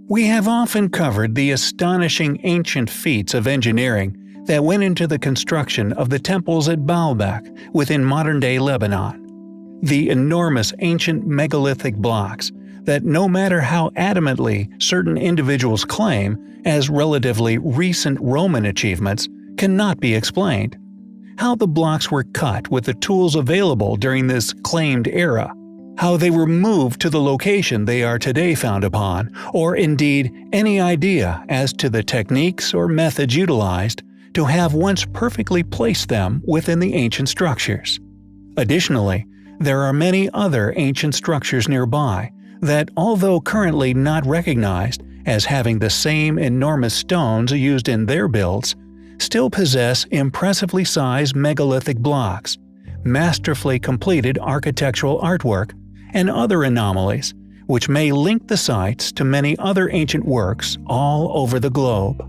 We have often covered the astonishing ancient feats of engineering that went into the construction of the temples at Baalbek within modern-day Lebanon. The enormous ancient megalithic blocks that, no matter how adamantly certain individuals claim as relatively recent Roman achievements, cannot be explained. How the blocks were cut with the tools available during this claimed era, how they were moved to the location they are today found upon, or indeed any idea as to the techniques or methods utilized to have once perfectly placed them within the ancient structures. Additionally, there are many other ancient structures nearby that, although currently not recognized as having the same enormous stones used in their builds, still possess impressively sized megalithic blocks, masterfully completed architectural artwork, and other anomalies, which may link the sites to many other ancient works all over the globe.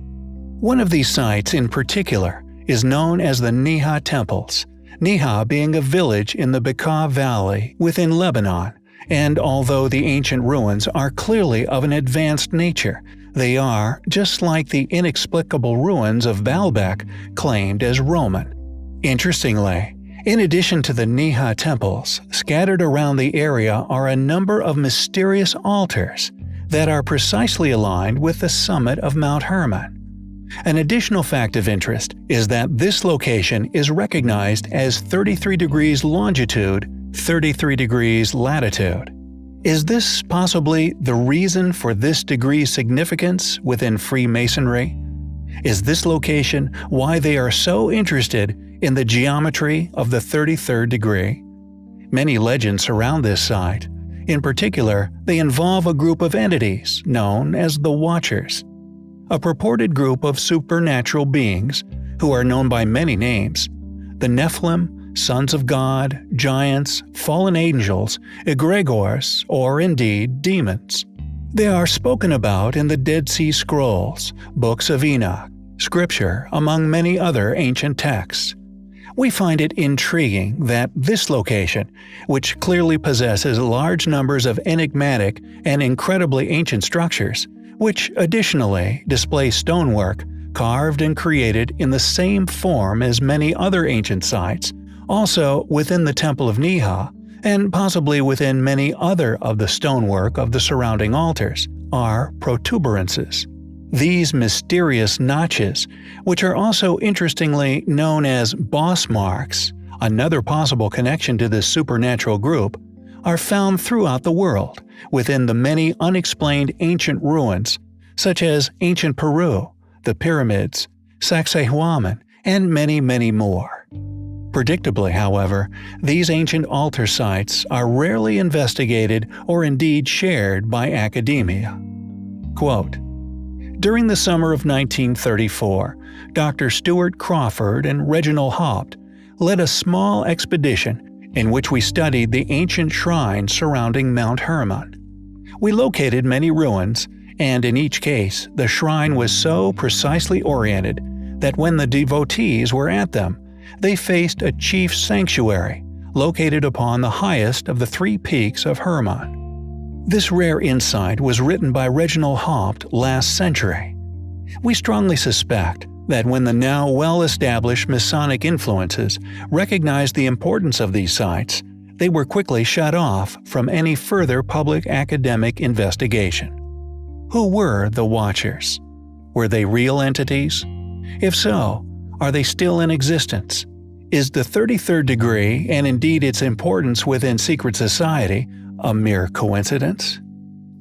One of these sites in particular is known as the Neha Temples, Neha being a village in the Bekaa Valley within Lebanon, and although the ancient ruins are clearly of an advanced nature, they are, just like the inexplicable ruins of Baalbek, claimed as Roman. Interestingly, in addition to the Neha temples, scattered around the area are a number of mysterious altars that are precisely aligned with the summit of Mt.Hermon. An additional fact of interest is that this location is recognized as 33 degrees longitude, 33 degrees latitude. Is this possibly the reason for this degree's significance within Freemasonry? Is this location why they are so interested in the geometry of the 33rd degree? Many legends surround this site. In particular, they involve a group of entities known as the Watchers, a purported group of supernatural beings who are known by many names: the Nephilim, sons of God, giants, fallen angels, egregores, or indeed demons. They are spoken about in the Dead Sea Scrolls, books of Enoch, scripture, among many other ancient texts. We find it intriguing that this location, which clearly possesses large numbers of enigmatic and incredibly ancient structures, which additionally display stonework carved and created in the same form as many other ancient sites, also within the Temple of Neha, and possibly within many other of the stonework of the surrounding altars, are protuberances. These mysterious notches, which are also interestingly known as boss marks, another possible connection to this supernatural group, are found throughout the world within the many unexplained ancient ruins, such as ancient Peru, the pyramids, Mt.Hermon, and many more. Predictably, however, these ancient altar sites are rarely investigated or indeed shared by academia. Quote, "During the summer of 1934, Dr. Stuart Crawford and Reginald Haupt led a small expedition in which we studied the ancient shrines surrounding Mount Hermon. We located many ruins, and in each case the shrine was so precisely oriented that when the devotees were at them, they faced a chief sanctuary located upon the highest of the 3 peaks of Hermon. This rare insight was written by Reginald Haupt last century. We strongly suspect that when the now well-established Masonic influences recognized the importance of these sites, they were quickly shut off from any further public academic investigation. Who were the Watchers? Were they real entities? If so, are they still in existence? Is the 33rd degree, and indeed its importance within secret society, a mere coincidence?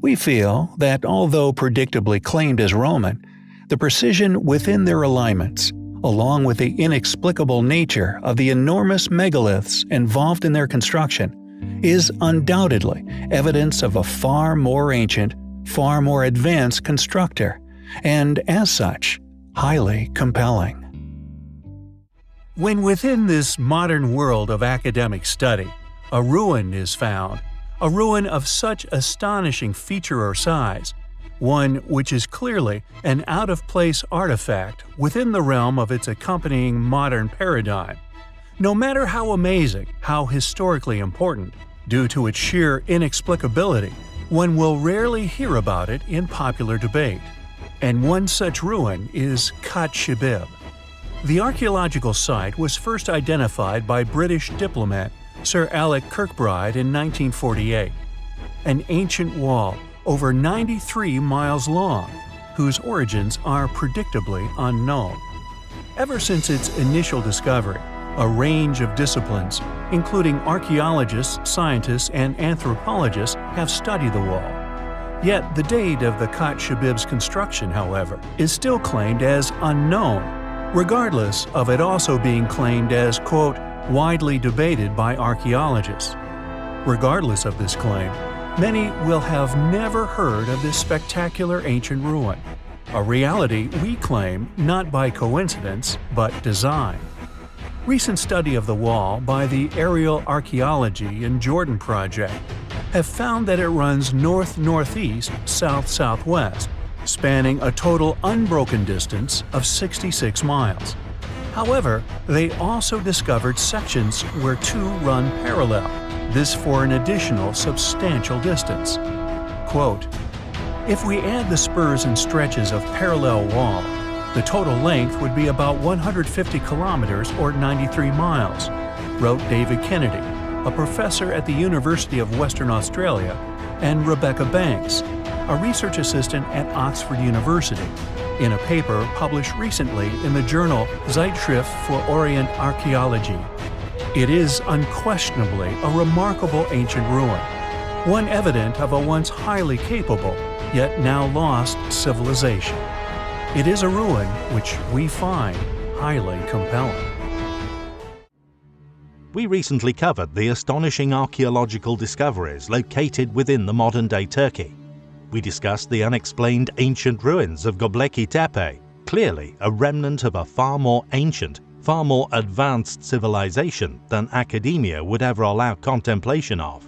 We feel that although predictably claimed as Roman, the precision within their alignments, along with the inexplicable nature of the enormous megaliths involved in their construction, is undoubtedly evidence of a far more ancient, far more advanced constructor, and as such, highly compelling. When within this modern world of academic study, a ruin is found, a ruin of such astonishing feature or size, one which is clearly an out-of-place artifact within the realm of its accompanying modern paradigm, no matter how amazing, how historically important, due to its sheer inexplicability, one will rarely hear about it in popular debate. And one such ruin is Mt. Shabib. The archaeological site was first identified by British diplomat Sir Alec Kirkbride in 1948. An ancient wall over 93 miles long, whose origins are predictably unknown. Ever since its initial discovery, a range of disciplines, including archaeologists, scientists, and anthropologists, have studied the wall. Yet the date of the Mt. Shabib's construction, however, is still claimed as unknown, regardless of it also being claimed as, quote, widely debated by archaeologists. Regardless of this claim, many will have never heard of this spectacular ancient ruin, a reality we claim not by coincidence but design. Recent study of the wall by the Aerial Archaeology in Jordan project have found that it runs north-northeast, south-southwest, spanning a total unbroken distance of 66 miles. However, they also discovered sections where two run parallel, this for an additional substantial distance. Quote, "If we add the spurs and stretches of parallel wall, the total length would be about 150 kilometers or 93 miles," wrote David Kennedy, a professor at the University of Western Australia, and Rebecca Banks, a research assistant at Oxford University, in a paper published recently in the journal Zeitschrift für Orient Archäologie. It is unquestionably a remarkable ancient ruin, one evident of a once highly capable, yet now lost civilization. It is a ruin which we find highly compelling. We recently covered the astonishing archaeological discoveries located within the modern-day Turkey. We discussed the unexplained ancient ruins of Göbekli Tepe, clearly a remnant of a far more ancient, far more advanced civilization than academia would ever allow contemplation of.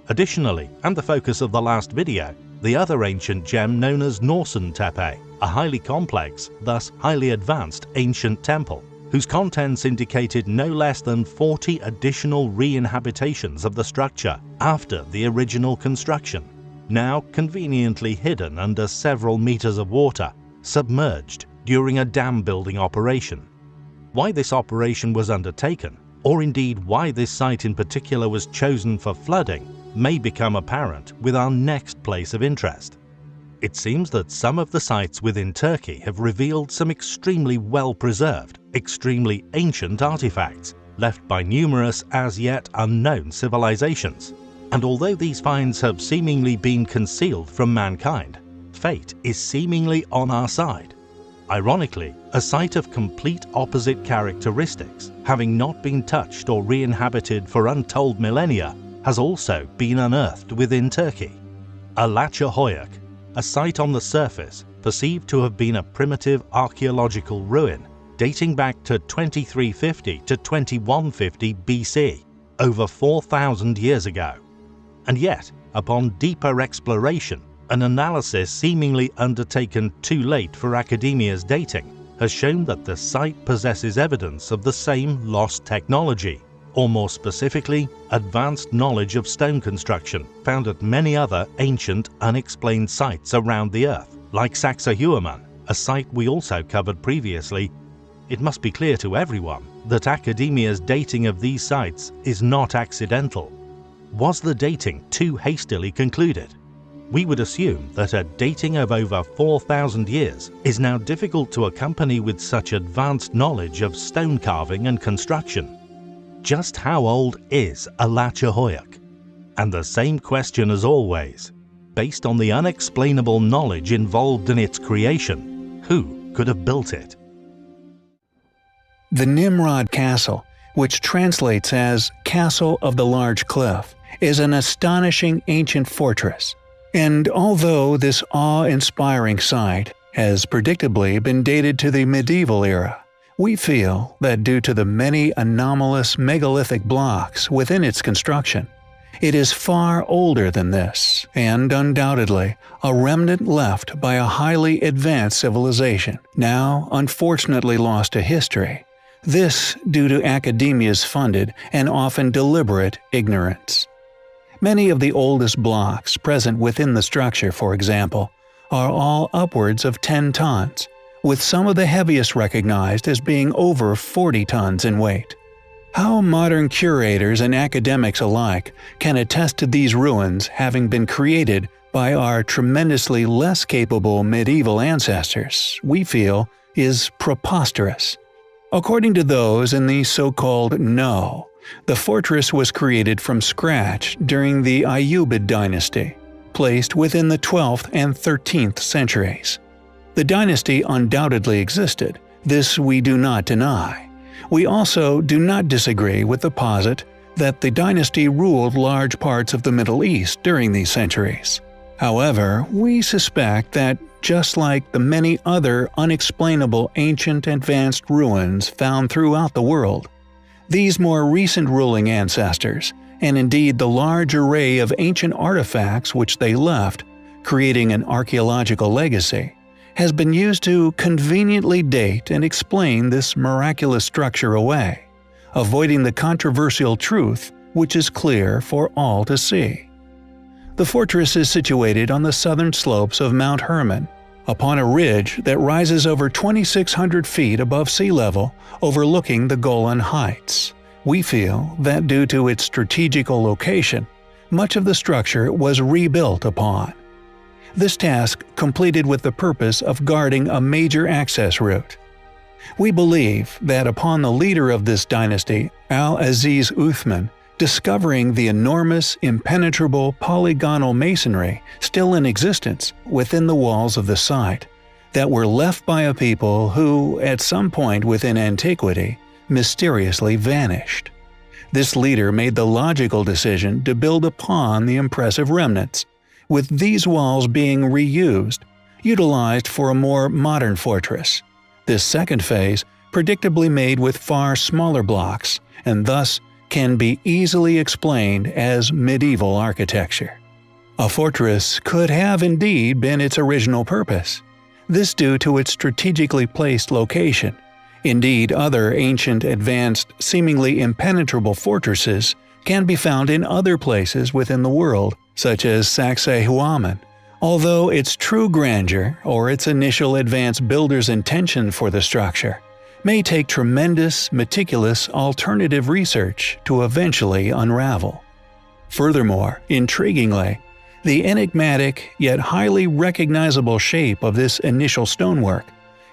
Additionally, and the focus of the last video, the other ancient gem known as Norsen Tepe, a highly complex, thus highly advanced ancient temple, whose contents indicated no less than 40 additional re-inhabitations of the structure after the original construction, now conveniently hidden under several meters of water, submerged during a dam building operation. Why this operation was undertaken, or indeed why this site in particular was chosen for flooding, may become apparent with our next place of interest. It seems that some of the sites within Turkey have revealed some extremely well-preserved, extremely ancient artifacts left by numerous as yet unknown civilizations. And although these finds have seemingly been concealed from mankind, fate is seemingly on our side. Ironically, a site of complete opposite characteristics, having not been touched or re-inhabited for untold millennia, has also been unearthed within Turkey. Alaçatı, a site on the surface perceived to have been a primitive archaeological ruin dating back to 2350 to 2150 BC, over 4,000 years ago. And yet, upon deeper exploration, an analysis seemingly undertaken too late for academia's dating has shown that the site possesses evidence of the same lost technology, or more specifically, advanced knowledge of stone construction found at many other ancient, unexplained sites around the Earth, like Mt.Hermon, a site we also covered previously. It must be clear to everyone that academia's dating of these sites is not accidental. Was the dating too hastily concluded? We would assume that a dating of over 4,000 years is now difficult to accompany with such advanced knowledge of stone carving and construction. Just how old is Alaçatı? And the same question as always, based on the unexplainable knowledge involved in its creation, who could have built it? The Nimrod Castle, which translates as Castle of the Large Cliff, is an astonishing ancient fortress. And although this awe-inspiring site has predictably been dated to the medieval era, we feel that due to the many anomalous megalithic blocks within its construction, it is far older than this, and undoubtedly a remnant left by a highly advanced civilization, now unfortunately lost to history. This due to academia's funded and often deliberate ignorance. Many of the oldest blocks present within the structure, for example, are all upwards of 10 tons, with some of the heaviest recognized as being over 40 tons in weight. How modern curators and academics alike can attest to these ruins having been created by our tremendously less capable medieval ancestors, we feel, is preposterous. According to those in the so-called know, the fortress was created from scratch during the Ayyubid dynasty, placed within the 12th and 13th centuries. The dynasty undoubtedly existed, this we do not deny. We also do not disagree with the posit that the dynasty ruled large parts of the Middle East during these centuries. However, we suspect that, just like the many other unexplainable ancient advanced ruins found throughout the world, these more recent ruling ancestors, and indeed the large array of ancient artifacts which they left, creating an archaeological legacy, has been used to conveniently date and explain this miraculous structure away, avoiding the controversial truth which is clear for all to see. The fortress is situated on the southern slopes of Mt.Hermon, upon a ridge that rises over 2,600 feet above sea level, overlooking the Golan Heights. We feel that due to its strategical location, much of the structure was rebuilt upon. This task completed with the purpose of guarding a major access route. We believe that upon the leader of this dynasty, Al-Aziz Uthman, discovering the enormous, impenetrable polygonal masonry still in existence within the walls of the site, that were left by a people who, at some point within antiquity, mysteriously vanished. This leader made the logical decision to build upon the impressive remnants, with these walls being reused, utilized for a more modern fortress. This second phase predictably made with far smaller blocks, and thus can be easily explained as medieval architecture. A fortress could have indeed been its original purpose, this due to its strategically placed location. Indeed, other ancient, advanced, seemingly impenetrable fortresses can be found in other places within the world, such as Mt.Hermon, although its true grandeur or its initial advanced builder's intention for the structure may take tremendous, meticulous alternative research to eventually unravel. Furthermore, intriguingly, the enigmatic yet highly recognizable shape of this initial stonework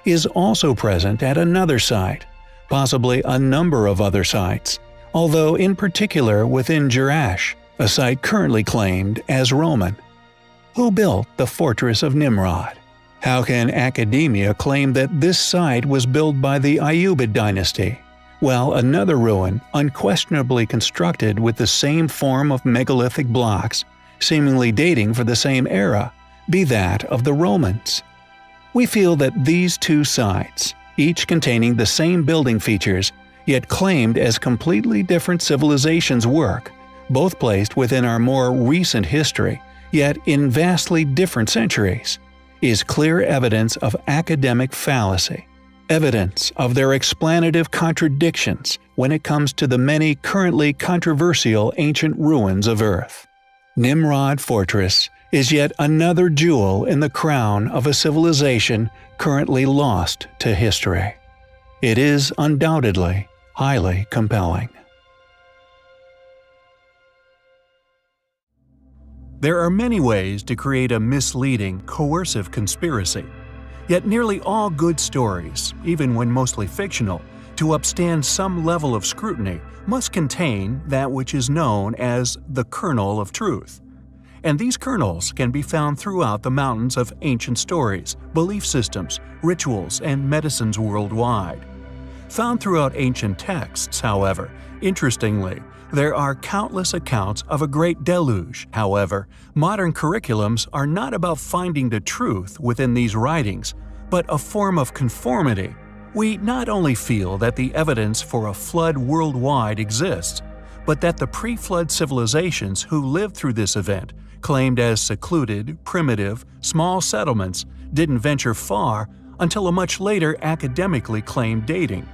is also present at another site, possibly a number of other sites, although in particular within Jerash, a site currently claimed as Roman. Who built the fortress of Nimrod? How can academia claim that this site was built by the Ayyubid dynasty, while another ruin, unquestionably constructed with the same form of megalithic blocks, seemingly dating for the same era, be that of the Romans? We feel that these two sites, each containing the same building features, yet claimed as completely different civilizations' work, both placed within our more recent history, yet in vastly different centuries, is clear evidence of academic fallacy, evidence of their explanative contradictions when it comes to the many currently controversial ancient ruins of Earth. Nimrod Fortress is yet another jewel in the crown of a civilization currently lost to history. It is undoubtedly highly compelling. There are many ways to create a misleading, coercive conspiracy. Yet nearly all good stories, even when mostly fictional, to upstand some level of scrutiny, must contain that which is known as the kernel of truth. And these kernels can be found throughout the mountains of ancient stories, belief systems, rituals, and medicines worldwide. Found throughout ancient texts, however, interestingly, there are countless accounts of a great deluge. However, modern curriculums are not about finding the truth within these writings, but a form of conformity. We not only feel that the evidence for a flood worldwide exists, but that the pre-flood civilizations who lived through this event, claimed as secluded, primitive, small settlements, didn't venture far until a much later academically claimed dating.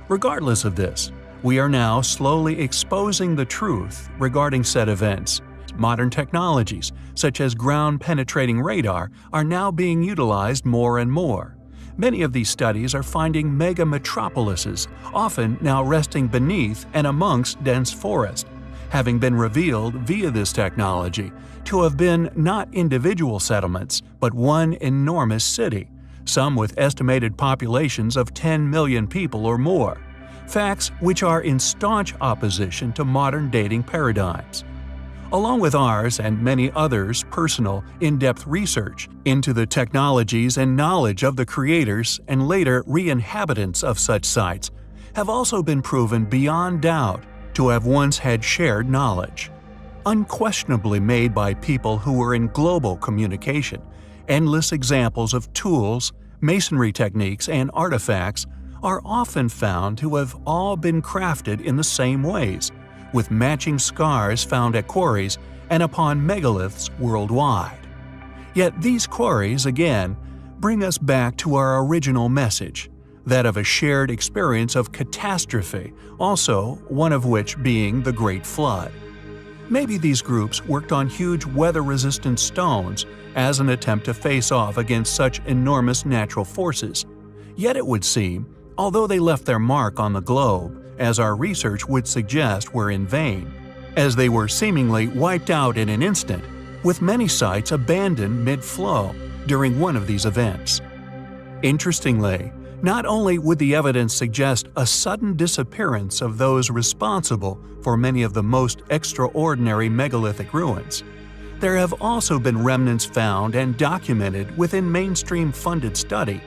Regardless of this, we are now slowly exposing the truth regarding said events, Modern technologies, such as ground-penetrating radar, are now being utilized more and more. Many of these studies are finding mega-metropolises, often now resting beneath and amongst dense forest, having been revealed via this technology to have been not individual settlements, but one enormous city, some with estimated populations of 10 million people or more, facts which are in staunch opposition to modern dating paradigms. Along with ours and many others' personal, in-depth research into the technologies and knowledge of the creators and later re-inhabitants of such sites have also been proven beyond doubt to have once had shared knowledge. Unquestionably made by people who were in global communication, endless examples of tools, masonry techniques, and artifacts are often found to have all been crafted in the same ways, with matching scars found at quarries and upon megaliths worldwide. Yet these quarries, again, bring us back to our original message, that of a shared experience of catastrophe, also one of which being the Great Flood. Maybe these groups worked on huge weather-resistant stones as an attempt to face off against such enormous natural forces. Yet it would seem, although they left their mark on the globe, as our research would suggest were in vain, as they were seemingly wiped out in an instant, with many sites abandoned mid-flow during one of these events. Interestingly, not only would the evidence suggest a sudden disappearance of those responsible for many of the most extraordinary megalithic ruins, there have also been remnants found and documented within mainstream funded study,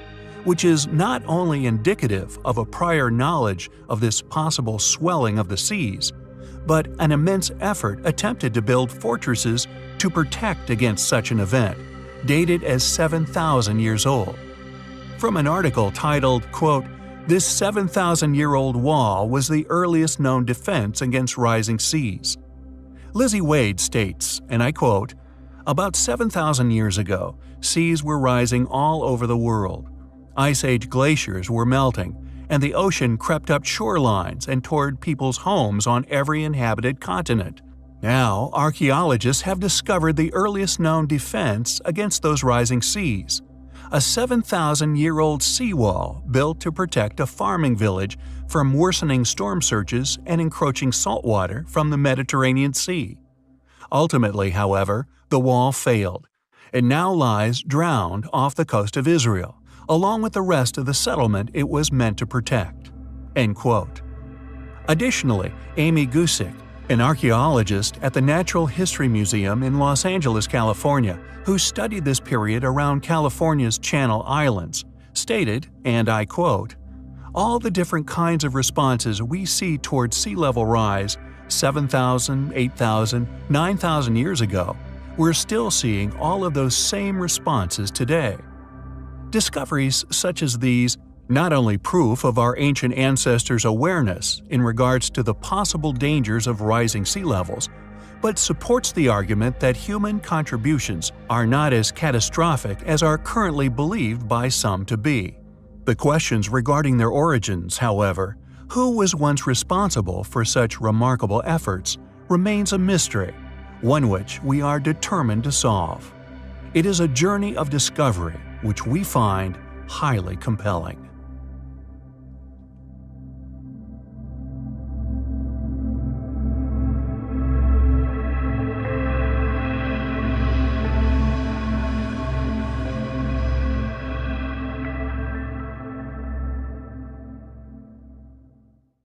which is not only indicative of a prior knowledge of this possible swelling of the seas, but an immense effort attempted to build fortresses to protect against such an event, dated as 7,000 years old. From an article titled, quote, "This 7,000-year-old wall was the earliest known defense against rising seas." Lizzie Wade states, and I quote, "About 7,000 years ago, seas were rising all over the world. Ice Age glaciers were melting, and the ocean crept up shorelines and toward people's homes on every inhabited continent. Now, archaeologists have discovered the earliest known defense against those rising seas, a 7,000-year-old seawall built to protect a farming village from worsening storm surges and encroaching saltwater from the Mediterranean Sea. Ultimately, however, the wall failed. It now lies drowned off the coast of Israel, along with the rest of the settlement it was meant to protect." End quote. Additionally, Amy Gusick, an archaeologist at the Natural History Museum in Los Angeles, California, who studied this period around California's Channel Islands, stated, and I quote, "All the different kinds of responses we see towards sea level rise 7,000, 8,000, 9,000 years ago, we're still seeing all of those same responses today." Discoveries such as these not only proof of our ancient ancestors' awareness in regards to the possible dangers of rising sea levels, but supports the argument that human contributions are not as catastrophic as are currently believed by some to be. The questions regarding their origins, however, who was once responsible for such remarkable efforts, remains a mystery, one which we are determined to solve. It is a journey of discovery which we find highly compelling.